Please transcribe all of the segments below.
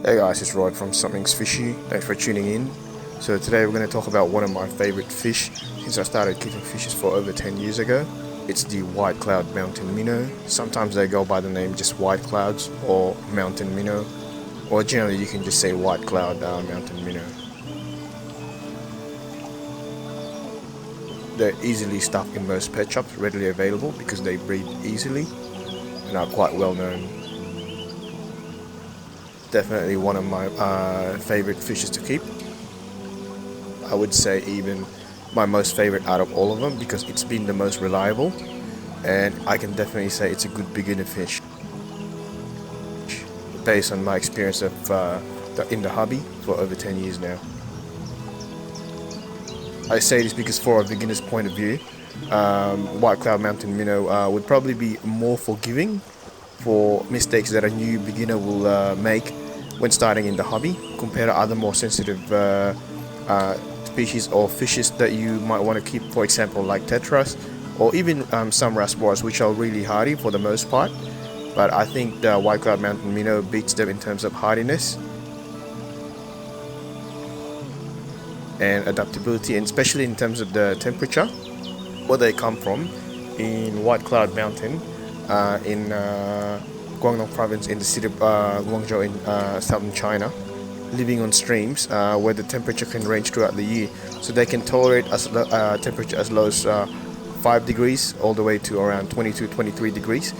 Hey guys, it's Rod from Something's Fishy. Thanks for tuning in. So today we're going to talk about one of my favorite fish since I started keeping fishes for over 10 years ago. It's the white cloud mountain minnow. Sometimes they go by the name just white clouds or mountain minnow, or generally you can just say white cloud mountain minnow. They're easily stocked in most pet shops, readily available because they breed easily and are quite well known. Definitely one of my favorite fishes to keep. I would say even my most favorite out of all of them because it's been the most reliable, and I can definitely say it's a good beginner fish based on my experience of in the hobby for over 10 years now. I say this because for a beginner's point of view, white cloud mountain minnow would probably be more forgiving for mistakes that a new beginner will make when starting in the hobby compared to other more sensitive species or fishes that you might want to keep, for example like tetras or even some rasboras, which are really hardy for the most part. But I think the white cloud mountain minnow beats them in terms of hardiness and adaptability, and especially in terms of the temperature where they come from. In White Cloud Mountain in Guangdong Province in the city of Guangzhou in southern China, living on streams where the temperature can range throughout the year, so they can tolerate temperature as low as 5 degrees all the way to around 22-23 degrees.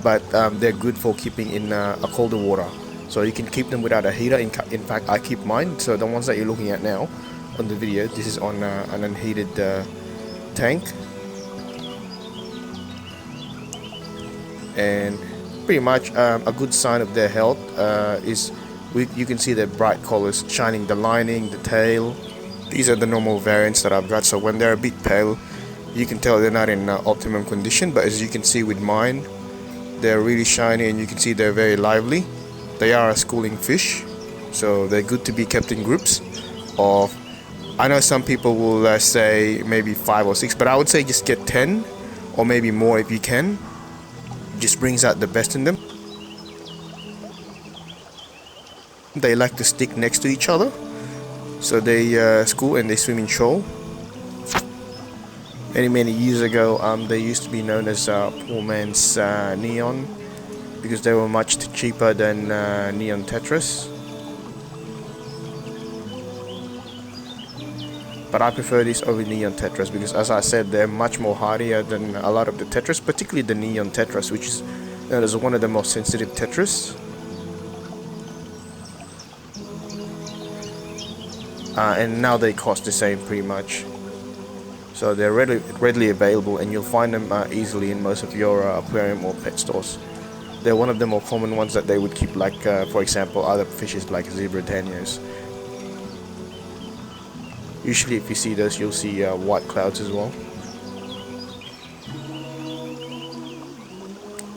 But they're good for keeping in a colder water, so you can keep them without a heater. In fact, I keep mine, so the ones that you're looking at now on the video, this is on an unheated tank. And pretty much a good sign of their health is you can see their bright colors shining, the lining, the tail. These are the normal variants that I've got, so when they're a bit pale you can tell they're not in optimum condition. But as you can see with mine, they're really shiny and you can see they're very lively. They are a schooling fish, so they're good to be kept in groups of, I know some people will say maybe 5 or 6, but I would say just get 10 or maybe more if you can. Just brings out the best in them. They like to stick next to each other, so they school and they swim in shoal. Many years ago they used to be known as poor man's neon because they were much cheaper than neon tetras. But I prefer this over neon tetras because, as I said, they're much more hardier than a lot of the tetras, particularly the neon tetras, which is known as one of the most sensitive tetras. And now they cost the same pretty much. So they're readily available, and you'll find them easily in most of your aquarium or pet stores. They're one of the more common ones that they would keep, like for example other fishes like zebra danios. Usually if you see those, you'll see white clouds as well.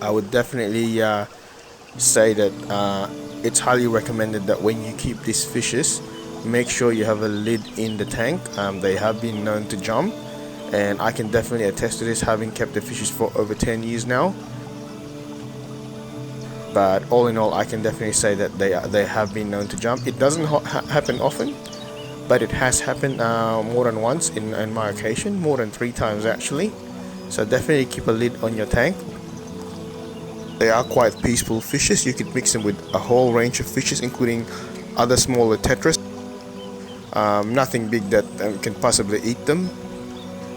I would definitely say that it's highly recommended that when you keep these fishes, make sure you have a lid in the tank. They have been known to jump, and I can definitely attest to this, having kept the fishes for over 10 years now. But all in all, I can definitely say that they have been known to jump. It doesn't happen often, but it has happened more than once in my occasion, more than 3 times actually. So definitely keep a lid on your tank. They are quite peaceful fishes. You could mix them with a whole range of fishes, including other smaller tetras. Nothing big that can possibly eat them.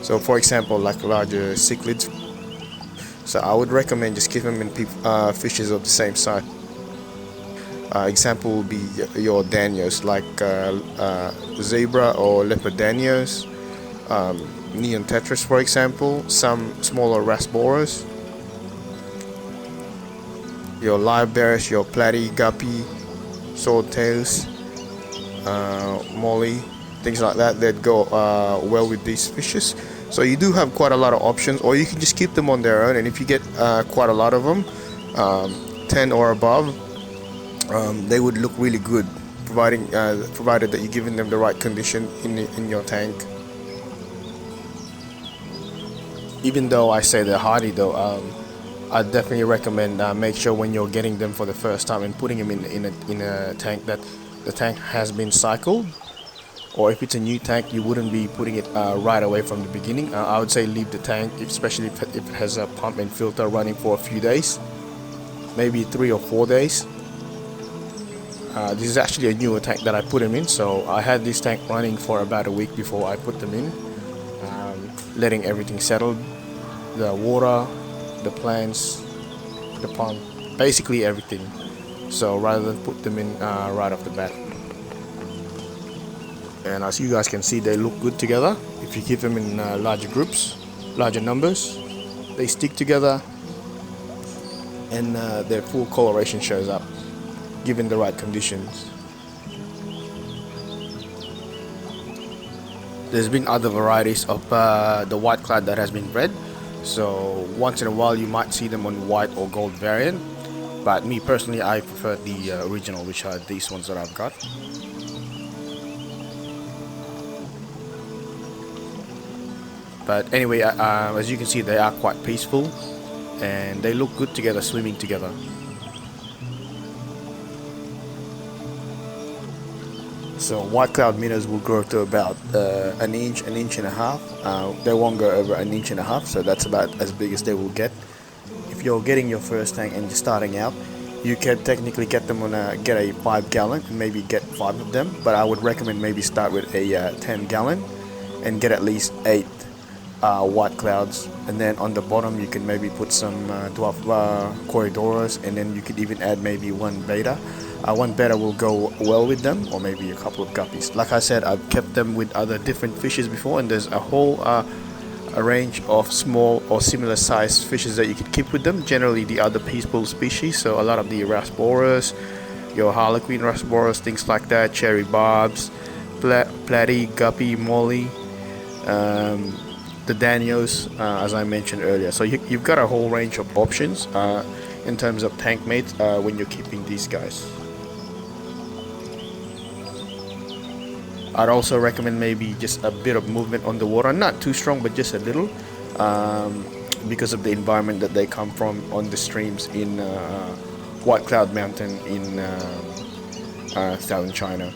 So for example like larger cichlids. So I would recommend just keep them in fishes of the same size. Example would be your danios, like zebra or leopard danios, neon tetras for example, some smaller rasboras, your live bears, your platy, guppy, swordtails, molly, things like that that go well with these fishes. So you do have quite a lot of options, or you can just keep them on their own, and if you get quite a lot of them, 10 or above, they would look really good, provided that you're giving them the right condition in your tank. Even though I say they're hardy though, I definitely recommend make sure when you're getting them for the first time and putting them in a tank that the tank has been cycled, or if it's a new tank you wouldn't be putting it right away from the beginning. I would say leave the tank, especially if it has a pump and filter, running for a few days, maybe 3 or 4 days. This is actually a newer tank that I put them in, so I had this tank running for about a week before I put them in, letting everything settle, the water, the plants, the pump, basically everything. So rather than put them in right off the bat. And as you guys can see, they look good together. If you keep them in larger groups, larger numbers, they stick together, and their full coloration shows up given the right conditions. There's been other varieties of the white cloud that has been bred, so once in a while you might see them on white or gold variant, but me personally I prefer the original, which are these ones that I've got. But anyway, as you can see, they are quite peaceful and they look good together, swimming together. So white cloud minnows will grow to about an inch and a half. They won't go over an inch and a half, so that's about as big as they will get. If you're getting your first tank and you're starting out, you can technically get them on get a 5-gallon and maybe get 5 of them, but I would recommend maybe start with a 10-gallon and get at least 8 white clouds, and then on the bottom you can maybe put some dwarf corridoras, and then you could even add maybe one beta. One beta will go well with them, or maybe a couple of guppies. Like I said, I've kept them with other different fishes before, and there's a whole a range of small or similar sized fishes that you could keep with them. Generally the other peaceful species, so a lot of the rasboras, your harlequin rasboras, things like that, cherry barbs, platy, guppy, molly, the danios, as I mentioned earlier. So you've got a whole range of options in terms of tank mates when you're keeping these guys. I'd also recommend maybe just a bit of movement on the water, not too strong but just a little, because of the environment that they come from on the streams in White Cloud Mountain in southern China.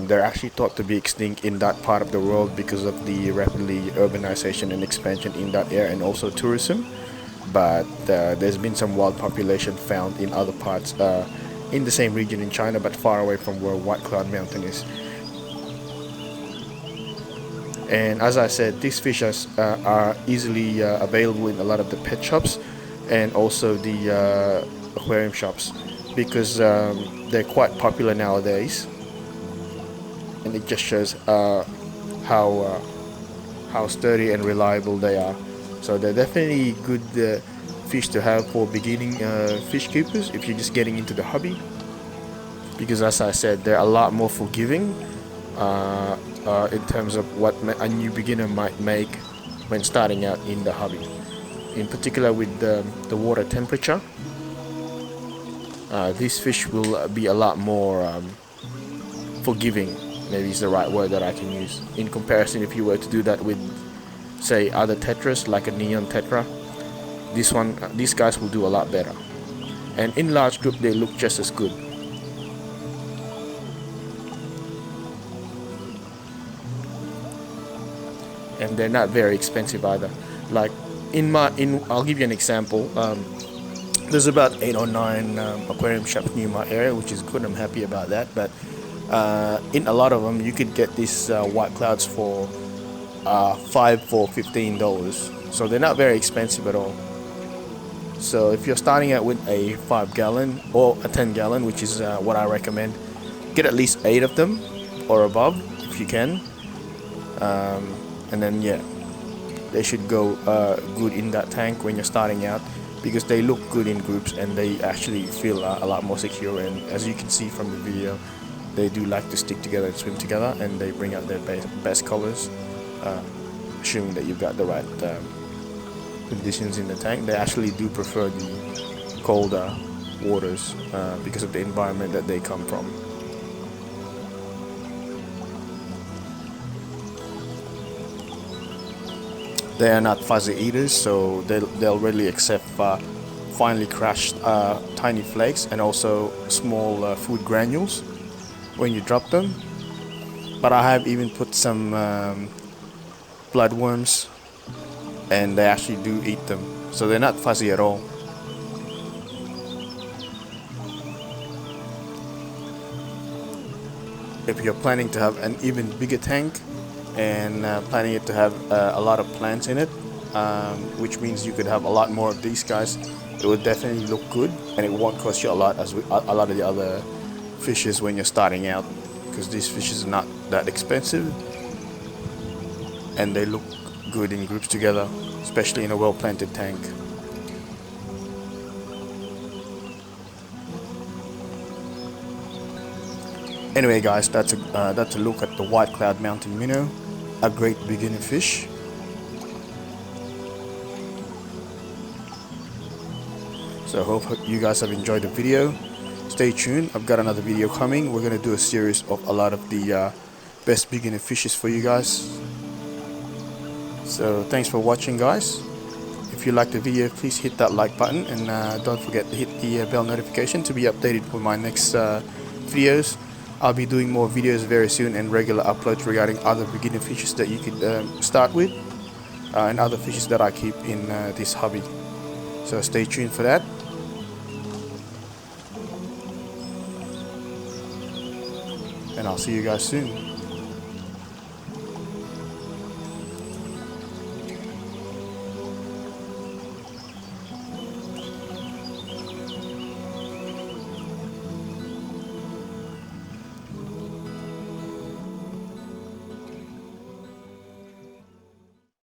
They're actually thought to be extinct in that part of the world because of the rapidly urbanization and expansion in that area, and also tourism. But there's been some wild population found in other parts in the same region in China, but far away from where White Cloud Mountain is. And as I said, these fishes are easily available in a lot of the pet shops and also the aquarium shops, because they're quite popular nowadays. And it just shows how sturdy and reliable they are. So they're definitely good fish to have for beginning fish keepers if you're just getting into the hobby, because as I said, they're a lot more forgiving in terms of what a new beginner might make when starting out in the hobby. In particular with the water temperature, these fish will be a lot more forgiving, maybe is the right word that I can use, in comparison if you were to do that with, say, other tetras like a neon tetra. These guys will do a lot better, and in large group they look just as good. And they're not very expensive either. Like I'll give you an example. There's about 8 or 9 aquarium shops near my area, which is good. I'm happy about that. But in a lot of them, you could get these white clouds for $5 for $15. So they're not very expensive at all. So if you're starting out with a 5-gallon or a 10-gallon, which is what I recommend, get at least 8 of them or above if you can. And then yeah, they should go good in that tank when you're starting out, because they look good in groups and they actually feel a lot more secure. And as you can see from the video, they do like to stick together and swim together, and they bring out their best colors, assuming that you've got the right conditions in the tank. They actually do prefer the colder waters because of the environment that they come from. They are not fuzzy eaters, so they'll readily accept finely crushed tiny flakes and also small food granules when you drop them. But I have even put some bloodworms, and they actually do eat them, so they're not fuzzy at all. If you're planning to have an even bigger tank and planning it to have a lot of plants in it, which means you could have a lot more of these guys, it would definitely look good, and it won't cost you a lot as a lot of the other fishes when you're starting out, because these fishes are not that expensive and they look good in groups together, especially in a well-planted tank. Anyway guys, that's a look at the white cloud mountain minnow, a great beginner fish. So I hope you guys have enjoyed the video. Stay tuned, I've got another video coming. We're going to do a series of a lot of the best beginner fishes for you guys. So thanks for watching guys. If you liked the video, please hit that like button, and don't forget to hit the bell notification to be updated for my next videos. I'll be doing more videos very soon and regular uploads regarding other beginner fishes that you could start with, and other fishes that I keep in this hobby. So stay tuned for that. And I'll see you guys soon.